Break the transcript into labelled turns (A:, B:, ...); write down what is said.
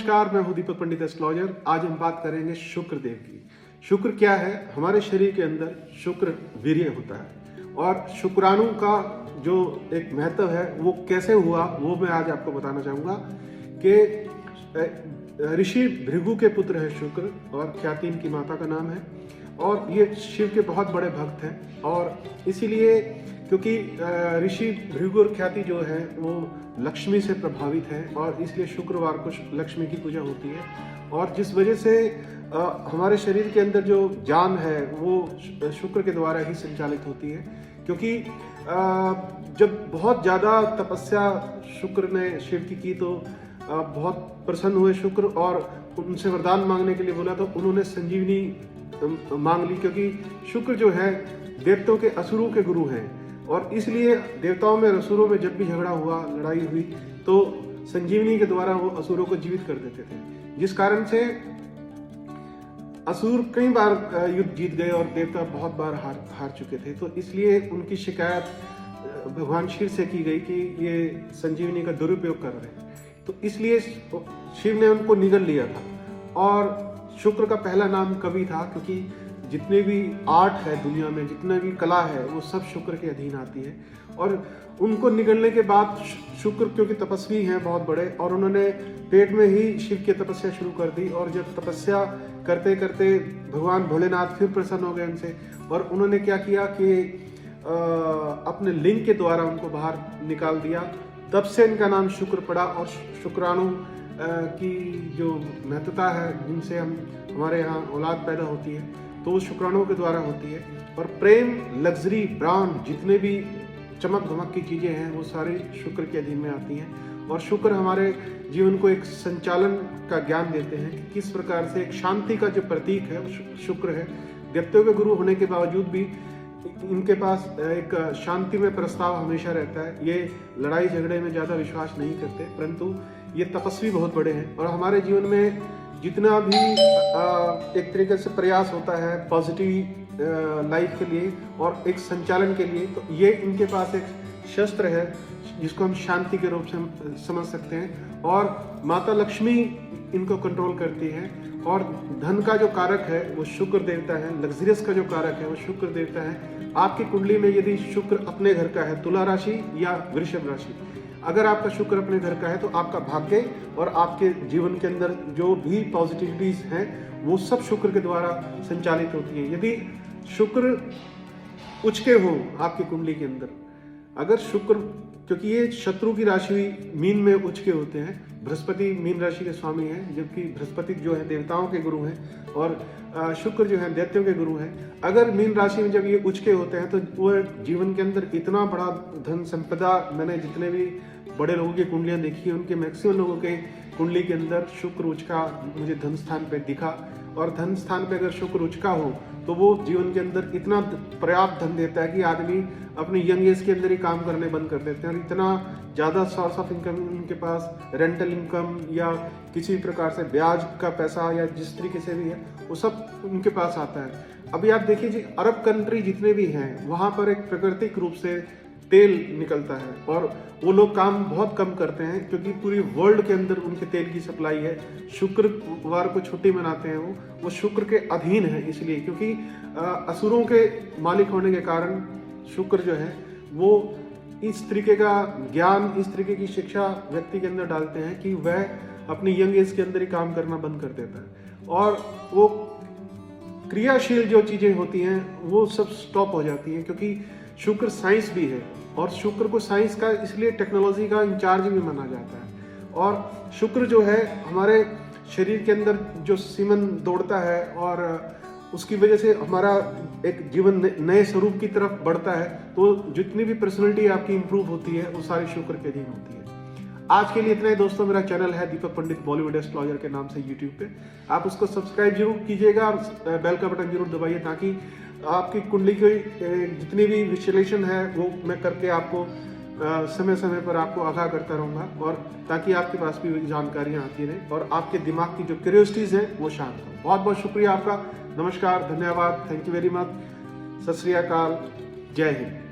A: नमस्कार, मैं हूं दीपक पंडित एस्ट्रोलॉजर। आज हम बात करेंगे शुक्र देव की। शुक्र क्या है? हमारे शरीर के अंदर शुक्र वीर्य होता है और शुक्राणु का जो एक महत्व है वो कैसे हुआ वो मैं आज आपको बताना चाहूँगा कि ऋषि भृगु के पुत्र है शुक्र और ख्याति इनकी माता का नाम है और ये शिव के बहुत बड़े भक्त हैं। और इसीलिए क्योंकि ऋषि भृगु और ख्याति जो है वो लक्ष्मी से प्रभावित है और इसलिए शुक्रवार को लक्ष्मी की पूजा होती है। और जिस वजह से हमारे शरीर के अंदर जो जान है वो शुक्र के द्वारा ही संचालित होती है। क्योंकि जब बहुत ज़्यादा तपस्या शुक्र ने शिव की तो बहुत प्रसन्न हुए शुक्र और उनसे वरदान मांगने के लिए बोला तो उन्होंने संजीवनी मांग ली। क्योंकि शुक्र जो है देवताओं के असुरों के गुरु हैं और इसलिए देवताओं में असुरों में जब भी झगड़ा हुआ, लड़ाई हुई तो संजीवनी के द्वारा वो असुरों को जीवित कर देते थे, जिस कारण से असुर कई बार युद्ध जीत गए और देवता बहुत बार हार चुके थे। तो इसलिए उनकी शिकायत भगवान शिव से की गई कि ये संजीवनी का दुरुपयोग कर रहे हैं। तो इसलिए शिव ने उनको निगल लिया था। और शुक्र का पहला नाम कवि था, क्योंकि जितने भी आर्ट है दुनिया में, जितना भी कला है वो सब शुक्र के अधीन आती है। और उनको निगलने के बाद शुक्र क्योंकि तपस्वी हैं बहुत बड़े और उन्होंने पेट में ही शिव की तपस्या शुरू कर दी। और जब तपस्या करते करते भगवान भोलेनाथ फिर प्रसन्न हो गए उनसे और उन्होंने क्या किया कि अपने लिंग के द्वारा उनको बाहर निकाल दिया। तब से इनका नाम शुक्र पड़ा। और शुक्राणु की जो महत्वता है जिनसे हमारे यहाँ औलाद पैदा होती है तो वो शुक्राणुओं के द्वारा होती है। और प्रेम, लग्जरी, ब्रांड, जितने भी चमक धमक की चीज़ें हैं वो सारी शुक्र के अधीन में आती हैं। और शुक्र हमारे जीवन को एक संचालन का ज्ञान देते हैं कि किस प्रकार से एक शांति का जो प्रतीक है वो शुक्र है। देवताओं के गुरु होने के बावजूद भी इनके पास एक शांति में प्रस्ताव हमेशा रहता है। ये लड़ाई झगड़े में ज़्यादा विश्वास नहीं करते, परंतु ये तपस्वी बहुत बड़े हैं। और हमारे जीवन में जितना भी एक तरीके से प्रयास होता है पॉजिटिव लाइफ के लिए और एक संचालन के लिए, तो ये इनके पास एक शस्त्र है जिसको हम शांति के रूप से समझ सकते हैं। और माता लक्ष्मी इनको कंट्रोल करती है। और धन का जो कारक है वो शुक्र देवता है, लग्जरियस का जो कारक है वो शुक्र देवता है। आपकी कुंडली में यदि शुक्र अपने घर का है, तुला राशि या वृषभ राशि, अगर आपका शुक्र अपने घर का है तो आपका भाग्य और आपके जीवन के अंदर जो भी पॉजिटिविटीज हैं वो सब शुक्र के द्वारा संचालित होती है। यदि शुक्र उचके हो आपकी कुंडली के अंदर, अगर शुक्र, क्योंकि ये शत्रु की राशि मीन में उचके होते हैं, बृहस्पति मीन राशि के स्वामी हैं, जबकि बृहस्पति जो है देवताओं के गुरु हैं और शुक्र जो है दैत्यों के गुरु हैं। अगर मीन राशि में जब ये उचके होते हैं तो वो जीवन के अंदर इतना बड़ा धन संपदा, मैंने जितने भी बड़े लोगों की कुंडलियां देखी है उनके मैक्सिमम लोगों के कुंडली के अंदर शुक्र उचका मुझे धन स्थान पे दिखा। और धन स्थान पे अगर शुक्र उचका हो तो वो जीवन के अंदर इतना पर्याप्त धन देता है कि आदमी अपनी यंग एज के अंदर ही काम करने बंद कर देते हैं। और इतना ज़्यादा सोर्स ऑफ इनकम उनके पास, रेंटल इनकम या किसी प्रकार से ब्याज का पैसा या जिस तरीके से भी है वो सब उनके पास आता है। अभी आप देखिए जी, अरब कंट्री जितने भी हैं वहाँ पर एक प्राकृतिक रूप से तेल निकलता है और वो लोग काम बहुत कम करते हैं क्योंकि पूरी वर्ल्ड के अंदर उनके तेल की सप्लाई है। शुक्रवार को छुट्टी मनाते हैं वो शुक्र के अधीन है। इसलिए क्योंकि असुरों के मालिक होने के कारण शुक्र जो है वो इस तरीके का ज्ञान, इस तरीके की शिक्षा व्यक्ति के अंदर डालते हैं कि वह अपनी यंग एज के अंदर ही काम करना बंद कर देता है और वो क्रियाशील जो चीज़ें होती हैं वो सब स्टॉप हो जाती हैं। क्योंकि शुक्र साइंस भी है और शुक्र को साइंस का इसलिए टेक्नोलॉजी का इंचार्ज भी माना जाता है। और शुक्र जो है हमारे शरीर के अंदर जो सीमन दौड़ता है और उसकी वजह से हमारा एक जीवन नए स्वरूप की तरफ बढ़ता है। तो जितनी भी पर्सनैलिटी आपकी इंप्रूव होती है वो सारी शुक्र के अधीन होती है। आज के लिए इतना ही दोस्तों। मेरा चैनल है दीपक पंडित बॉलीवुड एस्ट्रोलॉजर के नाम से यूट्यूब पे, आप उसको सब्सक्राइब जरूर कीजिएगा, बेल का बटन जरूर दबाइए ताकि आपकी कुंडली की जितनी भी विश्लेषण है वो मैं करके आपको समय समय पर आपको आगाह करता रहूँगा और ताकि आपके पास भी जानकारियाँ आती रहें और आपके दिमाग की जो क्यूरियोसिटीज़ हैं वो शांत हो। बहुत बहुत शुक्रिया आपका। नमस्कार, धन्यवाद, थैंक यू वेरी मच, सत श्री अकाल, जय हिंद।